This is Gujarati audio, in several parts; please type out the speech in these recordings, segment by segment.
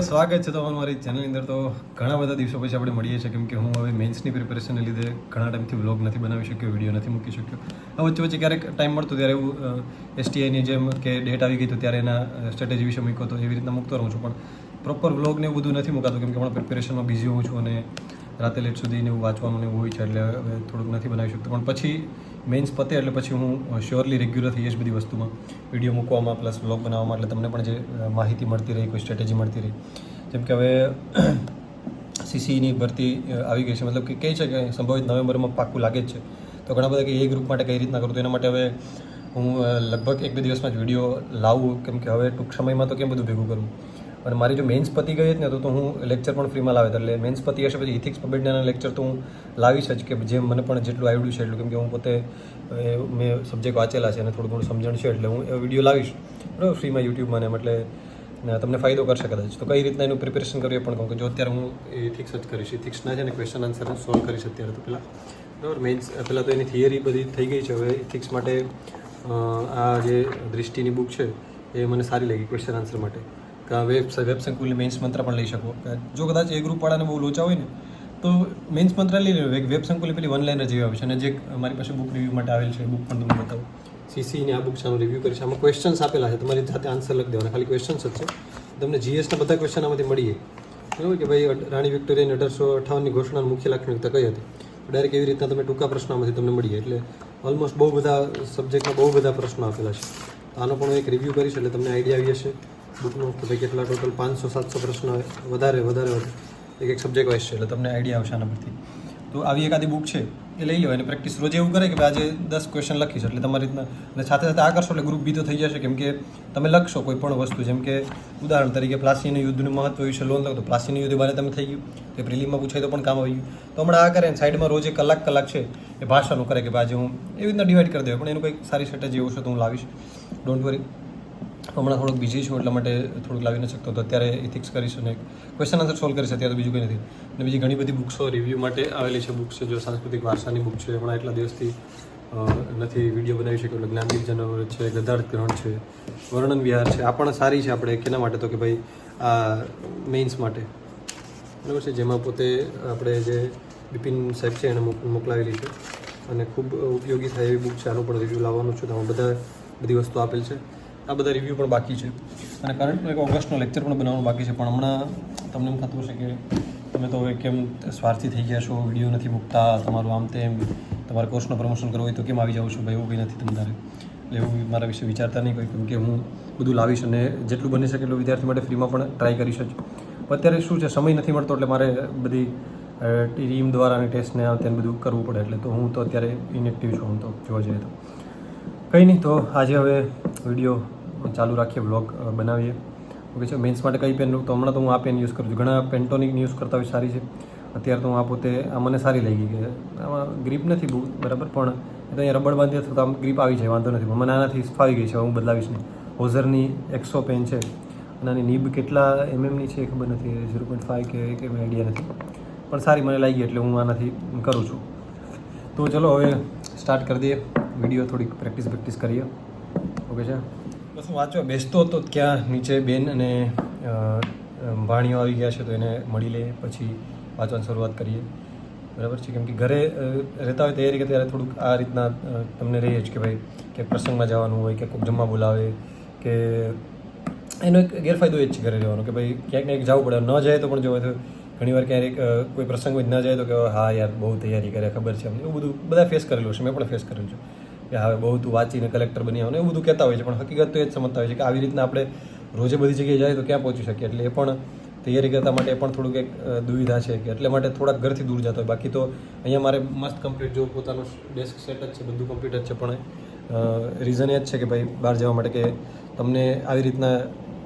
સ્વાગત છે તમારું મારી ચેનલની અંદર. તો ઘણા બધા દિવસો પછી આપણે મળીએ છીએ, કેમ કે હું હવે મેન્સની પ્રિપેરેશનને લીધે ઘણા ટાઈમથી વ્લોગ નથી બનાવી શક્યો, વિડીયો નથી મૂકી શક્યો. હવે વચ્ચે વચ્ચે ક્યારેક ટાઈમ મળતો ત્યારે હું STIની જેમ કે ડેટ આવી ગઈ તો ત્યારે એના સ્ટ્રેટેજી વિશે મૂક્યો તો એવી રીતના મૂકતો રહું છું, પણ પ્રોપર વ્લોગ ને એવું બધું નથી મૂકાતું, કેમ કે હમણાં પ્રિપેરેશનમાં બિઝી હોઉં છું અને રાતે લેટ સુધી ને એવું વાંચવાનું ને એવું હોય છે, એટલે હવે થોડુંક નથી બનાવી શકતો. પણ પછી મેન્સ પતે એટલે પછી હું શ્યોરલી રેગ્યુલર થઈશ બધી વસ્તુમાં, વિડીયો મૂકવામાં પ્લસ વ્લોગ બનાવવામાં, એટલે તમને પણ જે માહિતી મળતી રહી, કોઈ સ્ટ્રેટેજી મળતી રહી. જેમ કે હવે CCની ભરતી આવી ગઈ છે, મતલબ કે કહે છે કે સંભવિત નવેમ્બરમાં પાક્કું લાગે જ છે. તો ઘણા બધા કે એ ગ્રુપ માટે કઈ રીતના કરું, તો એના માટે હવે હું લગભગ 1-2 દિવસમાં જ વિડીયો લાવું, કેમ કે હવે ટૂંક સમયમાં તો કેમ બધું ભેગું કરું. અને મારી જો મેન્સ પતી ગઈ ને તો હું લેક્ચર પણ ફ્રીમાં લાવે, એટલે મેન્સ પતી હશે પછી ઇથિક્સ પબેડના લેક્ચર તો હું લાવીશ જ, કે જેમ મને પણ જેટલું આવડ્યું છે એટલું, કેમ કે હું પોતે મેં સબ્જેક્ટ વાંચેલા છે અને થોડું ઘણું સમજણ છે, એટલે હું એ વિડીયો લાવીશ બરાબર ફ્રીમાં યુટ્યુબમાં, ને એટલે તમને ફાયદો કરશે કદાચ. તો કઈ રીતના એનું પ્રિપેરેશન કરવું એ પણ કહું, કે જો અત્યારે હું ઇથિક્સ જ કરીશ, ઇથિક્સના છે ને ક્વેશ્ચન આન્સર સોલ્વ કરીશ અત્યારે. તો પહેલાં બરાબર મેન્સ પહેલાં તો એની થિયરી બધી થઈ ગઈ છે. હવે ઇથિક્સ માટે આ જે દૃષ્ટિની બુક છે એ મને સારી લાગી ક્વેશ્ચન આન્સર માટે. વેબ સંકુલની મેન્સ મંત્ર પણ લઈ શકો. જો કદાચ એ ગ્રુપવાળાને બહુ લોચા હોય ને તો મેન્સ મંત્ર લઈ લો. વેબ સંકુલની પેલી 1 લાઇનર જેવી આવે છે, અને જે મારી પાસે બુક રિવ્યૂ માટે આવેલ છે, બુક પણ તમને બતાવું. CCની આ બુક છે, આનું રિવ્યૂ કરીશ. આમાં ક્વેશ્ચન્સ આપેલા છે, તમારી જાતે આન્સર લખી દેવાના, ખાલી ક્વેશ્ચન્સ જ છે. તમને GSના બધા ક્વેશ્ચન આમાંથી મળી જાય. બરાબર કે ભાઈ રાણી વિક્ટોરિયાની 1858ની ઘોષણાની મુખ્ય લાક્ષણિકતા કઈ હતી, ડાયરેક્ટ એવી રીતના તમે ટૂંકા પ્રશ્નોમાંથી તમને મળી જાય. એટલે ઓલમોસ્ટ બહુ બધા સબ્જેક્ટમાં બહુ બધા પ્રશ્નો આપેલા છે. તો આનો પણ એક રિવ્યૂ કરીશ, એટલે તમને આઈડિયા આવી જશે બુકનો કે ભાઈ કેટલા ટોટલ 500-700 પ્રશ્ન વધારે એક સબ્જેક્ટ વાઇઝ છે, એટલે તમને આઈડિયા આવશે આના પરથી. તો આવી એકાદી બુક છે એ લઈ લેવાય, અને પ્રેક્ટિસ રોજ એવું કરે કે ભાઈ આજે 10 ક્વેશ્ચન લખીશ, એટલે તમારી રીતના અને સાથે સાથે આ કરશો એટલે ગ્રુપ બી તો થઈ જશે, કેમ કે તમે લખશો કોઈ પણ વસ્તુ, જેમ કે ઉદાહરણ તરીકે પ્લાસીનું યુદ્ધનું મહત્વ વિશે લોન લખો તો પ્લાસીનું યુદ્ધ બારે તમે થઈ ગયું, તે પ્રિલિમમાં પૂછાય તો પણ કામ આવી ગયું. તો હમણાં આ કરે ને સાઈડમાં રોજ એક કલાક છે એ ભાષાનું કરે કે આજે હું એવી રીતના ડિવાઈડ કરી દેવાય, પણ એનું કંઈક સારી સ્ટ્રેટેજી એવું છે તો હું લાવીશ, ડોન્ટ વરી. હમણાં થોડુંક બીજી છું એટલા માટે થોડુંક લાવી ન શકતો, તો અત્યારે ઇથિક્સ કરીશ અને ક્વેશ્ચન આન્સર સોલ્વ કરીશ, અત્યારે તો બીજું કંઈ નથી. અને બીજી ઘણી બધી બુક્સો રિવ્યૂ માટે આવેલી છે. બુક્સ છે જો સાંસ્કૃતિક વારસાની બુક છે, હમણાં એટલા દિવસથી નથી વિડીયો બનાવી શક્યો, એટલે જ્ઞાનદીપ જનવર છે, ગદ્દાર્થ ગ્રહણ છે, વર્ણન વિહાર છે. આ પણ સારી છે આપણે કેના માટે, તો કે ભાઈ આ મેઇન્સ માટે બરાબર છે, જેમાં પોતે આપણે જે બિપિન સાહેબ છે એને મોકલાવેલી છે, અને ખૂબ ઉપયોગી થાય એવી બુક છે. આનું પણ રિવ્યૂ લાવવાનું છે, તો આમાં બધી વસ્તુ આપેલ છે. આ બધા રિવ્યૂ પણ બાકી છે, અને કરંટનો એક ઓગસ્ટનો લેક્ચર પણ બનાવવાનું બાકી છે. પણ હમણાં તમને એમ થતું હશે કે તમે તો હવે કેમ સ્વાર્થી થઈ ગયા છો, વિડીયો નથી મૂકતા, તમારું આમ તેમ, તમારે કોર્સનું પ્રમોશન કરવું હોય તો કેમ આવી જાઉં છું ભાઈ, એવું કંઈ નથી તમારે. એટલે એવું મારા વિશે વિચારતા નહીં કોઈ, કેમ કે હું બધું લાવીશ અને જેટલું બની શકે એટલું વિદ્યાર્થી માટે ફ્રીમાં પણ ટ્રાય કરીશ જ. અત્યારે શું છે, સમય નથી મળતો, એટલે મારે બધી ટીમ દ્વારા અને ટેસ્ટને આ તેને બધું કરવું પડે, એટલે તો હું તો અત્યારે ઇનએક્ટિવ છું. હું તો જોવા જઈએ તો કંઈ નહીં. તો આજે હવે વિડીયો ચાલુ રાખીએ, વ્લોગ બનાવીએ. ઓકે છે. મેન્સ માટે કઈ પેન, તો હમણાં તો હું આ પેન યુઝ કરું છું. ઘણા પેન્ટોનિકની યુઝ કરતા હોય સારી છે. અત્યારે તો હું આ પોતે આ મને સારી લાગી કે આમાં ગ્રીપ નથી બહુ બરાબર, પણ એ તો અહીંયા રબડ બાંધીએ તો આમ ગ્રીપ આવી જાય, વાંધો નથી. પણ મને આનાથી ફાવી ગઈ છે, હું બદલાવીશ નહીં. હોઝરની 100 પેન છે, અને આની નીબ કેટલા mmની છે એ ખબર નથી, 0.5 કે એક આઈડિયા નથી, પણ સારી મને લાગી એટલે હું આનાથી કરું છું. તો ચલો હવે સ્ટાર્ટ કરી દઈએ વિડીયો, થોડીક પ્રેક્ટિસ કરીએ. ઓકે છે. બસ હું વાંચવા બેસતો હતો ક્યાં નીચે બેન અને ભાણીઓ આવી ગયા છે, તો એને મળી લઈએ પછી વાંચવાની શરૂઆત કરીએ બરાબર છે. કેમ કે ઘરે રહેતા હોય તૈયારી કરતા ત્યારે થોડુંક આ રીતના તમને રહીએ જ કે ભાઈ ક્યાંક પ્રસંગમાં જવાનું હોય કે કોઈક જમવા બોલાવે, કે એનો એક ગેરફાયદો એ જ છે ઘરે રહેવાનો, કે ભાઈ ક્યાંક ને ક્યાંક જવું પડે. ન જાય તો પણ જોવે તો ઘણીવાર ક્યારેક કોઈ પ્રસંગ હોય ન જાય તો કે હા યાર બહુ તૈયારી કરે, ખબર છે અમને, એવું બધું બધા ફેસ કરેલું છે, મેં પણ ફેસ કરેલું છે કે હવે બહુ તું વાંચીને કલેક્ટર બની આવને એવું બધું કહેતા હોય છે. પણ હકીકત તો એ જ સમજતા હોય છે કે આવી રીતના આપણે રોજે બધી જગ્યાએ જાય તો ક્યાં પહોંચી શકીએ, એટલે એ પણ તૈયારી કરતા માટે પણ થોડુંક એક દુવિધા છે, કે એટલે માટે થોડાક ઘરથી દૂર જતો હોય. બાકી તો અહીંયા મારે મસ્ત કમ્પ્લીટ જો પોતાનું ડેસ્ક સેટ જ છે, બધું કમ્પ્લીટ જ છે, પણ રીઝન એ જ છે કે ભાઈ બહાર જવા માટે કે તમને આવી રીતના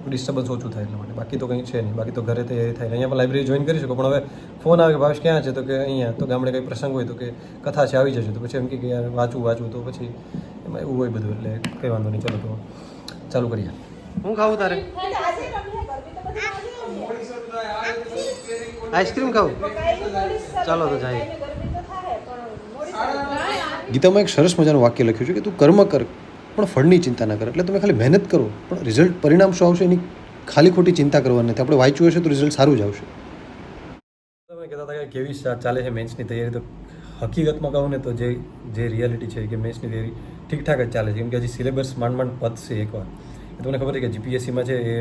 ડિસ્ટર્બન્સ ઓછું થાય એટલા માટે. બાકી તો કંઈ છે નહીં, બાકી તો ઘરે તૈયારી થાય. અહીંયા પણ લાઇબ્રેરી જોઈન કરી શકો, પણ હવે ફોન આવે કે ભાવેશ ક્યાં છે, તો કે અહીંયા, તો ગામડે કંઈ પ્રસંગ હોય તો કે કથા છે આવી જશે, તો પછી એમ કે યાર વાંચવું તો પછી એમાં એવું હોય બધું, એટલે કંઈ વાંધો નહીં. ચલો તો ચાલુ કરીએ. હું ખાવું તારે આઈસ્ક્રીમ ખાવું? ચાલો તો જાય. ગીતામાં એક સરસ મજાનું વાક્ય લખ્યું છે કે તું કર્મ કર પણ ફળની ચિંતા ના કર. એટલે તમે ખાલી મહેનત કરો, પણ રિઝલ્ટ પરિણામ શું આવશે એની ખાલી ખોટી ચિંતા કરવાની નથી. આપણે વાંચ્યું હશે તો રિઝલ્ટ સારું જ આવશે. તમે કહેતા હતા કે કેવી ચાલે છે મેન્સની તૈયારી, તો હકીકતમાં કહું ને તો જે રિયાલિટી છે કે મેન્સની તૈયારી ઠીકઠાક જ ચાલે છે. કેમ કે હજી સિલેબસ માંડ પતશે એકવાર. તમને ખબર છે કે જીપીએસસીમાં છે એ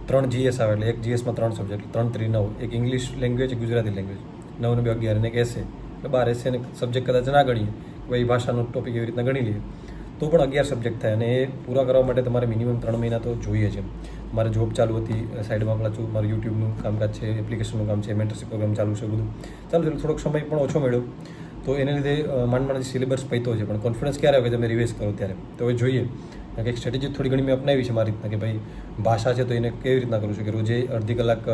3 GS આવે, એટલે એક GSમાં 3 સબ્જેક્ટ, 3 3 9, એક ઇંગ્લિશ લેંગ્વેજ, એક ગુજરાતી લેંગ્વેજ, 9 ને 2 11, અને એક એસે, એટલે 12 એસે ને સબ્જેક્ટ કદાચ ના ગણીએ, ભાઈ ભાષાનો ટોપિક એવી રીતના ગણી લઈએ તો પણ 11 સબ્જેક્ટ થાય. અને એ પૂરા કરવા માટે તમારે મિનિમમ 3 મહિના તો જોઈએ છે. મારે જોબ ચાલુ હતી, સાઈડમાં પાછું મારું યુટ્યુબનું કામકાજ છે, એપ્લિકેશનનું કામ છે, મેન્ટરશીપ પ્રોગ્રામ ચાલુ છે, બધું ચાલુ છે. થોડોક સમય પણ ઓછો મળ્યો, તો એને લીધે માંડ સિલેબસ પૈતો છે. પણ કોન્ફિડન્સ ક્યારે આવે કે તમે રિવાઇઝ કરો ત્યારે. તો હવે જોઈએ કંઈક સ્ટ્રેટેજી થોડી ઘણી મેં અપનાવી છે મારી રીતના, કે ભાઈ ભાષા છે તો એને કેવી રીતના કરું છું કે રોજે અડધી કલાક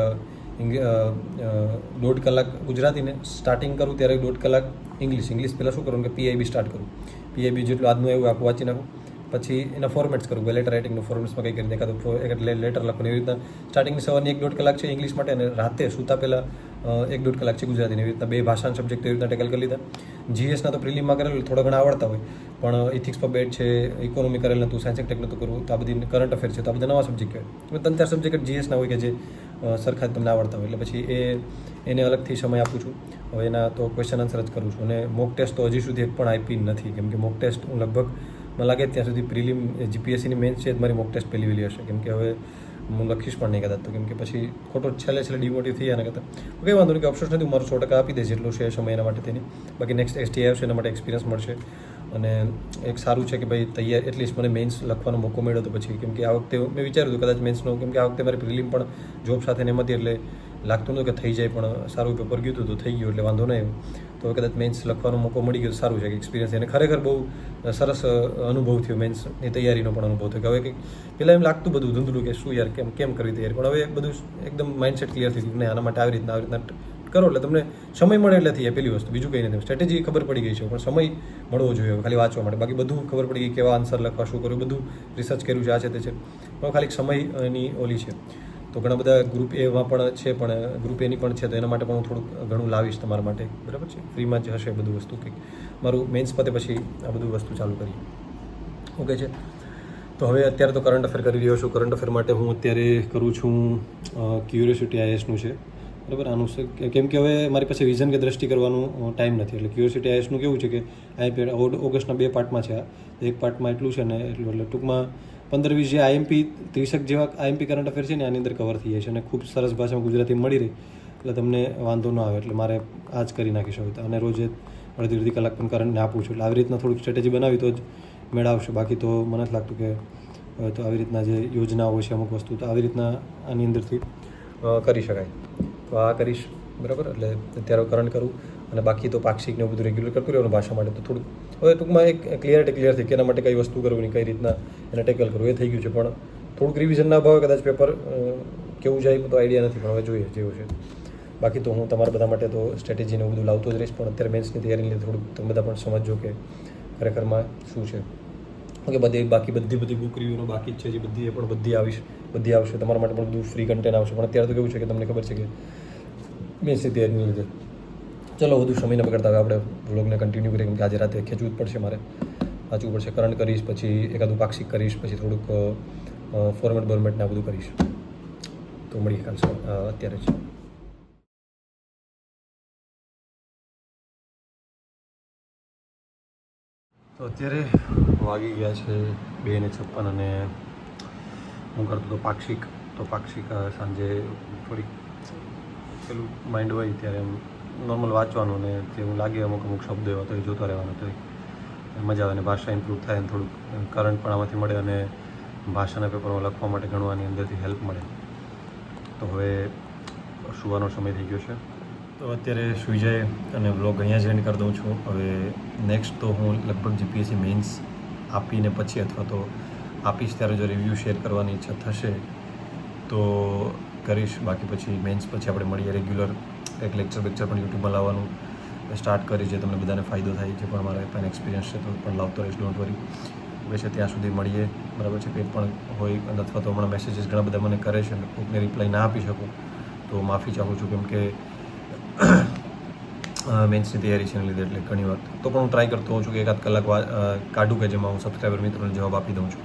1.5 કલાક ગુજરાતીને સ્ટાર્ટિંગ કરું, ત્યારે 1.5 કલાક ઇંગ્લિશ પહેલાં શું કરું કે PIB સ્ટાર્ટ કરું. PIB જેટલું આજનું એવું આખું વાંચી નાખું, પછી એના ફોર્મેટ્સ કરું. લેટર રાઇટિંગનું ફોર્મેટ્સમાં કંઈ કરી એકાદું લેટર લખવાનું, એવી રીતના સ્ટાર્ટિંગની સવારની 1.5 કલાક છે ઇંગ્લિશ માટે, અને રાતે સૂતા પહેલાં 1.5 કલાક છે ગુજરાતીની. એવી રીતના 2 ભાષાના સબ્જેક્ટ એવી રીતના ટેકલ કરી લીધા. GSના તો પ્રિલિમમાં કરેલું, થોડા ઘણા આવડતા હોય, પણ ઇથિક્સ પર બેડ છે, ઇકોનોમી કરેલ નહોતું, સાયન્સ ટેક નહોતું કરવું, તો આ બધી કરંટ અફેર છે, તો આ બધા નવા સબ્જેક્ટ કહેવાય. 3-4 સબ્જેક્ટ GSના હોય કે જે સરખા જ તમને આવડતા હોય, એટલે પછી એને અલગથી સમય આપું છું. હવે એના તો ક્વેશ્ચન આન્સર જ કરું છું. અને મોક ટેસ્ટ તો હજી સુધી એક પણ આપી નથી, કેમ કે મોક ટેસ્ટ હું લગભગ મને લાગે ત્યાં સુધી પ્રિલિમ જીપીએસસીની મેન્સ છે મારી મોક ટેસ્ટ પહેલી વહેલી હશે. કેમ કે હવે હું લખીશ પણ નહીં કદાચ, તો કેમ કે પછી ખોટો છેલ્લે ડિમોટિવ થઈ જાય કરતાં કંઈ વાંધો નહીં, કે અફસોસ નથી, હું મારું 100% આપી દઈશ જેટલું છે સમય એના માટે તેની. બાકી નેક્સ્ટ STI આવશે એના માટે એક્સપિરિયન્સ મળશે. અને એક સારું છે કે ભાઈ તૈયાર એટલીસ્ટ મને મેન્સ લખવાનો મોકો મળ્યો. તો પછી કેમ કે આ વખતે મેં વિચાર્યું હતું કદાચ મેન્સનો, કેમ કે આ વખતે મારી પ્રિલિમ પણ જોબ સાથે એમ હતી, એટલે લાગતું નહોતું કે થઈ જાય, પણ સારું પેપર ગયું હતું તો થઈ ગયું, એટલે વાંધો નહીં. તો કદાચ મેન્સ લખવાનો મોકો મળી ગયો, સારું છે કે એક્સપિરિયન્સ. એને ખરેખર બહુ સરસ અનુભવ થયો, મેન્સની તૈયારીનો પણ અનુભવ થયો. કે હવે કંઈક પહેલાં એમ લાગતું બધું ધૂંધળું કે શું યાર કેમ કરવી તૈયારી, પણ હવે બધું એકદમ માઇન્ડસેટ ક્લિયર થઈ ગયું કે આના માટે આવી રીતના કરો, એટલે તમને સમય મળે એટલે થઈ જાય. પહેલી વસ્તુ, બીજું કંઈ નથી. સ્ટ્રેટેજી ખબર પડી ગઈ છે, પણ સમય મળવો જોઈએ ખાલી વાંચવા માટે. બાકી બધું ખબર પડી ગઈ, કેવા આન્સર લખવા, શું કરવું, બધું રિસર્ચ કર્યું છે, આ છે તે છે. પણ ખાલી સમયની ઓલી છે. તો ઘણા બધા ગ્રુપ એમાં પણ છે, પણ ગ્રુપ એની પણ છે, તો એના માટે પણ હું થોડુંક ઘણું લાવીશ તમારા માટે, બરાબર છે. ફ્રીમાં જ હશે બધું વસ્તુ, કંઈક મારું મેન્સ પતે પછી આ બધું વસ્તુ ચાલુ કરીએ. ઓકે છે. તો હવે અત્યારે તો કરંટ અફેર કરી રહ્યો છું. કરંટ અફેર માટે હું અત્યારે કરું છું ક્યુરિયોસિટી IASનું છે, બરાબર. આનું છે કેમ કે હવે મારી પાસે વિઝન કે દ્રષ્ટિ કરવાનું ટાઈમ નથી, એટલે ક્યુરિયોસિટી IASનું કેવું છે કે ઓગસ્ટના 2 પાર્ટમાં છે. આ એક પાર્ટમાં એટલું છે ને એટલું, એટલે ટૂંકમાં 15-20 જે IMP 30 જેવા IMP કરંટ અફેર છે ને આની અંદર કવર થઈ જાય છે, અને ખૂબ સરસ ભાષામાં ગુજરાતી મળી રહી, એટલે તમને વાંધો ન આવે. એટલે મારે આ જ કરી નાખીશ હવે, અને રોજે અડધી કલાક પણ કરંટને આપું છું. એટલે આવી રીતના થોડીક સ્ટ્રેટેજી બનાવી તો જ મેળ આવશે. બાકી તો મને જ લાગતું કે તો આવી રીતના જે યોજનાઓ છે અમુક વસ્તુ, તો આવી રીતના આની અંદરથી કરી શકાય. તો આ કરીશ, બરાબર. એટલે અત્યારે કરંટ કરું, અને બાકી તો પાક્ષિકને બધું રેગ્યુલર કરતું રહેવાનું ભાષા માટે. તો થોડુંક હવે ટૂંકમાં એક ક્લિયર થઈ કે એના માટે કઈ વસ્તુ કરવું, કઈ રીતના એને ટેકલ કરવું, એ થઈ ગયું છે. પણ થોડુંક રિવિઝન ના ભાવે કદાચ પેપર કેવું જાય તો આઈડિયા નથી, પણ હવે જોઈએ જેવું છે. બાકી તો હું તમારા બધા માટે તો સ્ટ્રેટેજીને બધું લાવતો જ રહીશ. પણ અત્યારે મેન્સની તૈયારીને લીધે થોડુંક તમે બધા પણ સમજો કે ખરેખરમાં શું છે. ઓકે, બાકી બધી બુક રિવ્યૂનો બાકી જ છે, જે બધી આવશે તમારા માટે. પણ બધું ફ્રી કન્ટેન્ટ આવશે. પણ અત્યારે તો કેવું છે કે તમને ખબર છે કે મેન્સની તૈયારીને લીધે. ચલો વધુ સમય ન બગાડતા હવે આપણે વ્લોગને કન્ટિન્યુ કરીએ, કેમ કે આજે રાતે ખેંચવું જ પડશે, મારે વાંચવું પડશે. કરંટ કરીશ, પછી એકાદું પાક્ષિક કરીશ, પછી થોડુંક ફોર્મેટને આ બધું કરીશ. તો મળીએ કાલ અત્યારે જ. તો અત્યારે વાગી ગયા છે 2:56, અને હું કરતો હતો પાક્ષિક. તો પાક્ષિક સાંજે થોડીક પેલું માઇન્ડ હોય ત્યારે એમ નોર્મલ વાંચવાનું, ને જે હું લાગે અમુક શબ્દો એવા તો એ જોતો રહેવાનો, તો મજા આવે. અને ભાષા ઇમ્પ્રૂવ થાય, અને થોડુંક કરંટ પણ આમાંથી મળે, અને ભાષાના પેપરમાં લખવા માટે ઘણું આની અંદરથી હેલ્પ મળે. તો હવે સુવાનો સમય થઈ ગયો છે, તો અત્યારે સુઈ જાય અને વ્લોગ અહીંયા જ એન્ડ કરી દઉં છું. હવે નેક્સ્ટ તો હું લગભગ જીપીએસસી મેન્સ આપીને પછી, અથવા તો આપીશ ત્યારે જો રિવ્યૂ શેર કરવાની ઈચ્છા થશે તો કરીશ. બાકી પછી મેન્સ પછી આપણે મળીએ રેગ્યુલર. એક લેક્ચર પણ યુટ્યુબમાં લાવવાનું સ્ટાર્ટ કરી, જે તમને બધાને ફાયદો થાય. જે પણ મારા પણ એક્સપિરિયન્સ છે તો પણ લાવતો રહીશ, ડોન્ટ વરી. હવે છે ત્યાં સુધી મળીએ, બરાબર છે. કંઈ પણ હોય, અથવા તો હમણાં મેસેજીસ ઘણા બધા મને કરે છે, કોઈકને રિપ્લાય ના આપી શકું તો માફી ચાહું છું, કેમ કે મેન્સની તૈયારી છે એને લીધે. એટલે ઘણી વાર તો પણ હું ટ્રાય કરતો હોઉં છું કે 1 કલાક કાઢું કે જેમાં હું સબસ્ક્રાઈબર મિત્રોને જવાબ આપી દઉં છું,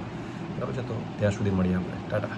બરાબર છે. તો ત્યાં સુધી મળીએ આપણે. ટાટા.